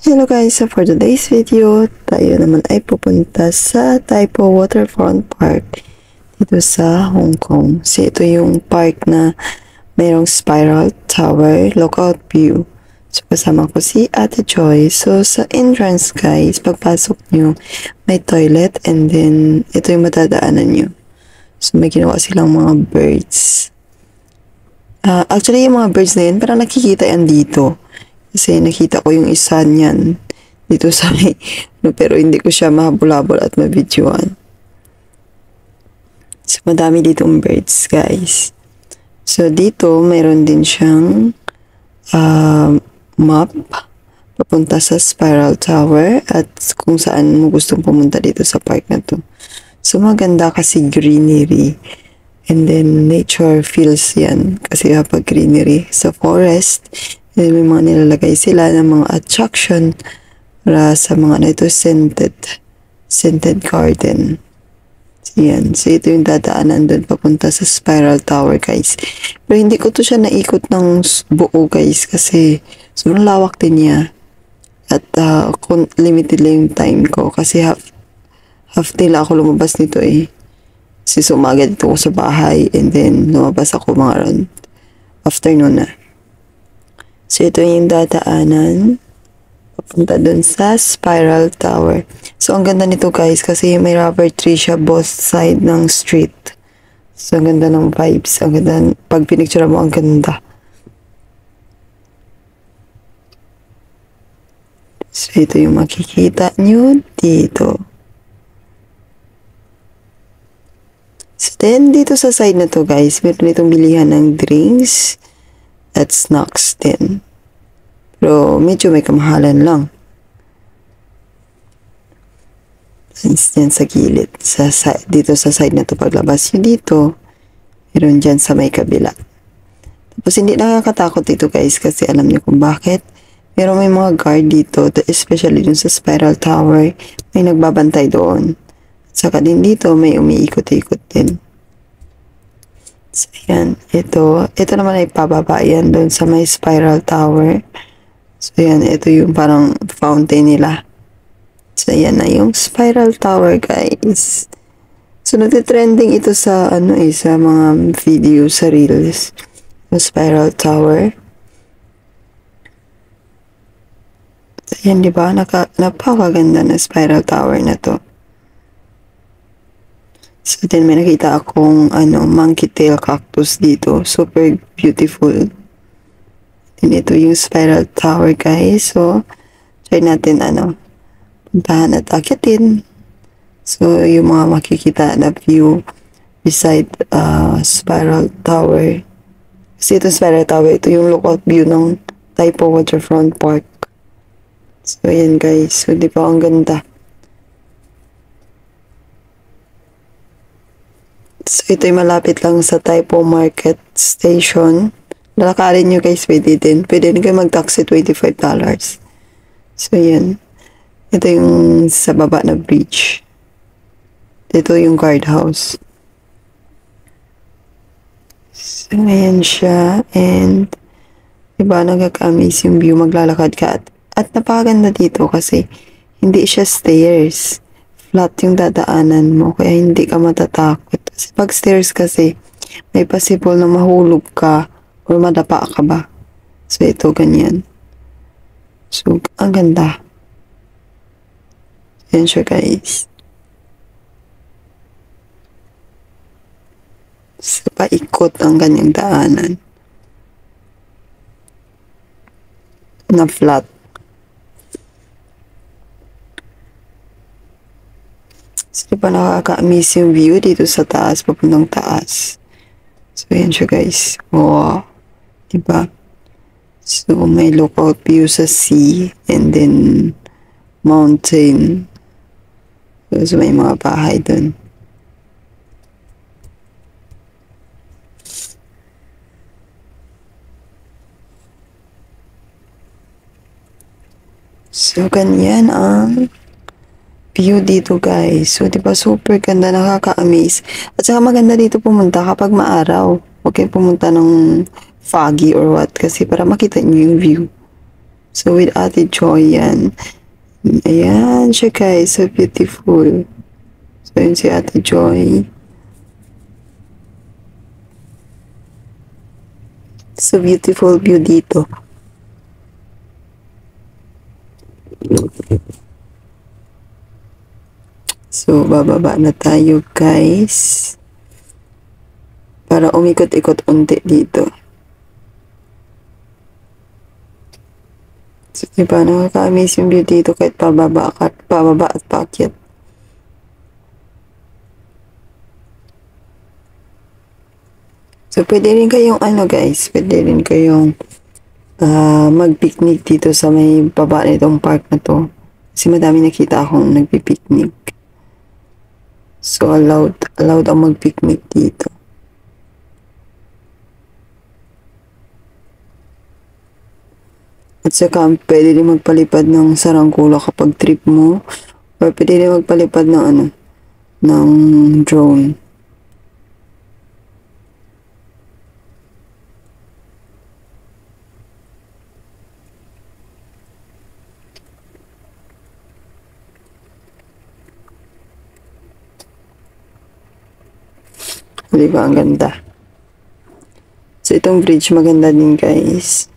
Hello guys, so for today's video, tayo naman ay pupunta sa Taipo Waterfront Park dito sa Hong Kong. So ito yung park na mayroong spiral tower, lookout view. So kasama ko si Ate Joy. So sa entrance guys, pagpasok nyo, may toilet and then ito yung matadaanan nyo. So may ginawa silang mga birds. Actually yung mga birds na yun, parang nakikita yan dito. Kasi nakita ko yung isa niyan dito sa may, no, pero hindi ko siya mahabol-habol at mabidyoan. So, madami ditong birds, guys. So, dito, mayroon din siyang map papunta sa Spiral Tower at kung saan mo gustong pumunta dito sa park na to. So, maganda kasi greenery. And then, nature feels yan. Kasi kapag greenery sa forest, may mga nilalagay sila ng mga attraction para sa mga ito scented garden. So, yan. So, ito yung dadaanan doon papunta sa Spiral Tower, guys. Pero hindi ko to siya naikot ng buo, guys, kasi sobrang lawak din niya. At limited lang yung time ko kasi half day lang ako lumabas nito eh. Kasi umaga dito ako sa bahay and then lumabas ako mga around afternoon na. So, ito yung dadaanan papunta dun sa Spiral Tower. So, ang ganda nito guys kasi may rubber tree siya both side ng street. So, ang ganda ng vibes. Ang ganda. Pag pinicture mo, ang ganda. So, ito yung makikita nyo dito. So, then, dito sa side na to guys, meron itong bilihan ng drinks at snacks din. Pero medyo may kamahalan lang. Yan sa gilid. Dito sa side na to paglabas nyo dito, meron dyan sa may kabila. Tapos hindi nakakatakot dito guys kasi alam nyo kung bakit. Pero may mga guard dito, especially dun sa Spiral Tower, may nagbabantay doon. At saka din dito may umiikot-ikot din. So, yan. Ito naman ay pababa yan doon sa may Spiral Tower. So, yan. Ito yung parang fountain nila. So, yan na yung Spiral Tower, guys. So, nagtitrending ito sa, sa mga video, sa reels. Yung Spiral Tower. So, yan, diba? Napakaganda na Spiral Tower na to. So, then may nakita akong, monkey tail cactus dito. Super beautiful. Then, ito yung Spiral Tower, guys. So, try natin, puntahan at akitin. So, yung mga makikita na view beside, Spiral Tower. Kasi ito Spiral Tower, ito yung lookout view ng Taipo Waterfront Park. So, ayan, guys. So, di ba, ang ganda. So, ito'y malapit lang sa Taipo Market Station. Lalakarin nyo guys, pwede din. Pwede din kayo mag-taxi, $25. So, yan. Ito yung sa baba na bridge. Ito yung guardhouse. So, ayan siya. And, diba, nagkaka-amaze yung view. Maglalakad ka. At napakaganda dito kasi hindi siya stairs. Flat yung dadaanan mo, kaya hindi ka matatakot. Kasi pag stairs kasi, may possible na mahulog ka or madapa ka ba. So, ito ganyan. So, ang ganda. Yan siya, guys. So, paikot ang ganyang daanan. Na flat. So, diba nakaka-amaze yung view dito sa taas, papuntang taas. So, yan siya guys. Wow. Diba? So, may lookout view sa sea and then mountain. So, may mga bahay dun. So, ganyan ang view dito guys. So, diba super ganda, nakaka-amaze. At saka maganda dito pumunta kapag maaraw. Huwag kayo pumunta ng foggy or what kasi para makita nyo yung view. So, with Ate Joy yan. Ayan siya guys, so beautiful. So, yun si Ate Joy. So beautiful view dito. So, bababa na tayo guys. Para umikot-ikot unti dito. So, diba, nakaka-amaze yung view dito kahit pababa at paakyat. So, pwede rin kayong guys, pwede rin kayong mag-picnic dito sa may baba nitong park na to. Kasi madami nakita akong nagpi-picnic. So, allowed ang mag-picnic dito. At saka, pwede rin magpalipad ng saranggola kapag trip mo. Or pwede rin magpalipad ng ng drone. Diba, ang ganda. So, itong bridge maganda din guys.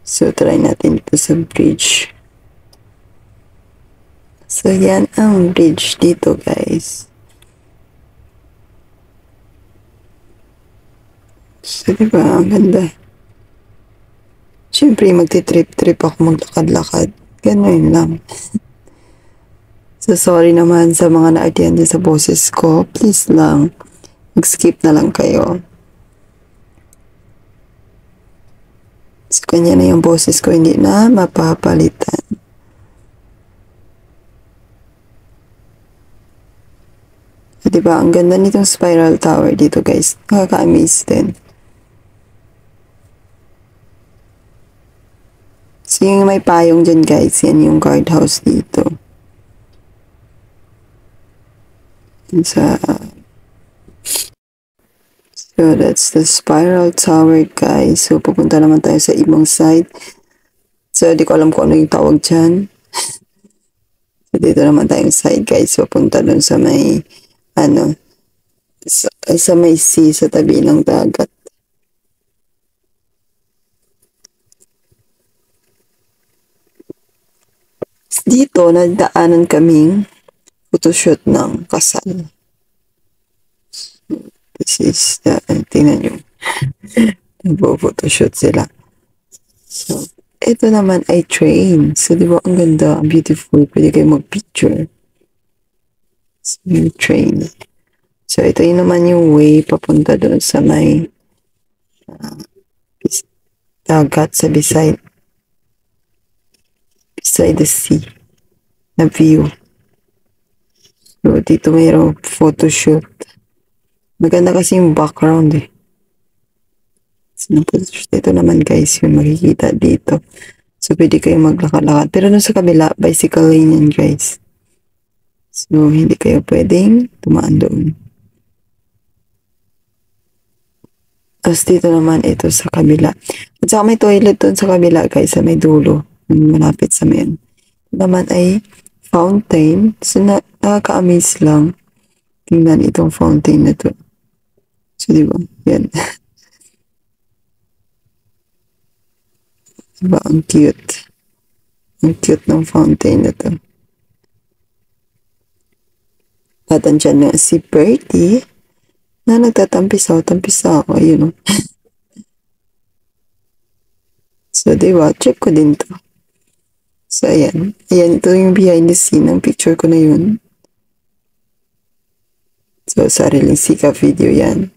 So, try natin ito sa bridge. So, yan ang bridge dito guys. So, diba, ang ganda. Siyempre, magti-trip-trip ako, maglakad-lakad. Ganun lang. So, sorry naman sa mga na-attend sa boses ko. Please lang, mag-skip na lang kayo. So, kanya na yung boses ko, hindi na mapapalitan. So, diba, ang ganda nitong spiral tower dito, guys. Nakaka-amaze din. So, yung may payong dyan, guys, yan yung guardhouse dito. So, that's the spiral tower, guys. So, pupunta naman tayo sa ibang side. So, di ko alam kung ano yung tawag dyan. So, dito naman tayong side, guys. So, punta dun sa may, sa may sea, sa tabi ng dagat. Dito, nagdaanan kaming photoshoot ng kasal. This is tingnan nyo. Nagpo-photoshoot sila. So, ito naman ay train. So, di ba, ang ganda, ang beautiful. Pwede kayo mag-picture. So, yung train. So, ito yun naman yung way papunta doon sa may dagat sa beside the sea na view. So, dito mayroong photoshoot. Maganda kasi yung background eh. So, ito naman guys, yung makikita dito. So, pwede kayo maglakad-lakad. Pero dun sa kabila, bicycle lane yan guys. So, hindi kayo pwedeng tumaan doon. Tapos dito naman ito sa kabila. At saka may toilet doon sa kabila guys, sa may dulo. Malapit sa may naman ay fountain. So, nakaka-amaze lang. Tingnan itong fountain na to. So, diba? Yan. Diba? Ang cute. Ang cute ng fountain na to. At andyan nga si Bertie na nagtatampisaw-tampisaw. Ayun o. So, diba? Check ko din to. So, ayan. Ayan, ito yung behind the scene ng picture ko na yun. So, sariling sika video yan.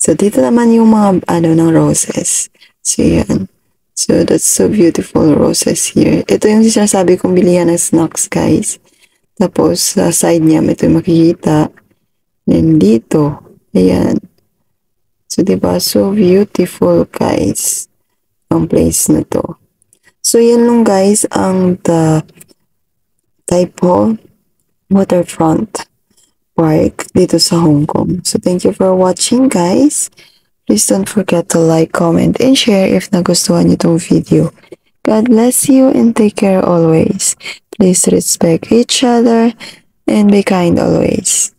So, dito naman yung mga, ng roses. So, yan. So, that's so beautiful roses here. Ito yung sinasabi kong bilihan ng snacks, guys. Tapos, sa side niya, ito yung makikita. And dito, ayan. So, diba? So beautiful, guys. Ang place na to. So, yan lang, guys, ang the Taipo Waterfront Park dito sa Hong Kong. So, thank you for watching, guys. Please don't forget to like, comment, and share if nagustuhan niyo tong video. God bless you and take care always. Please respect each other and be kind always.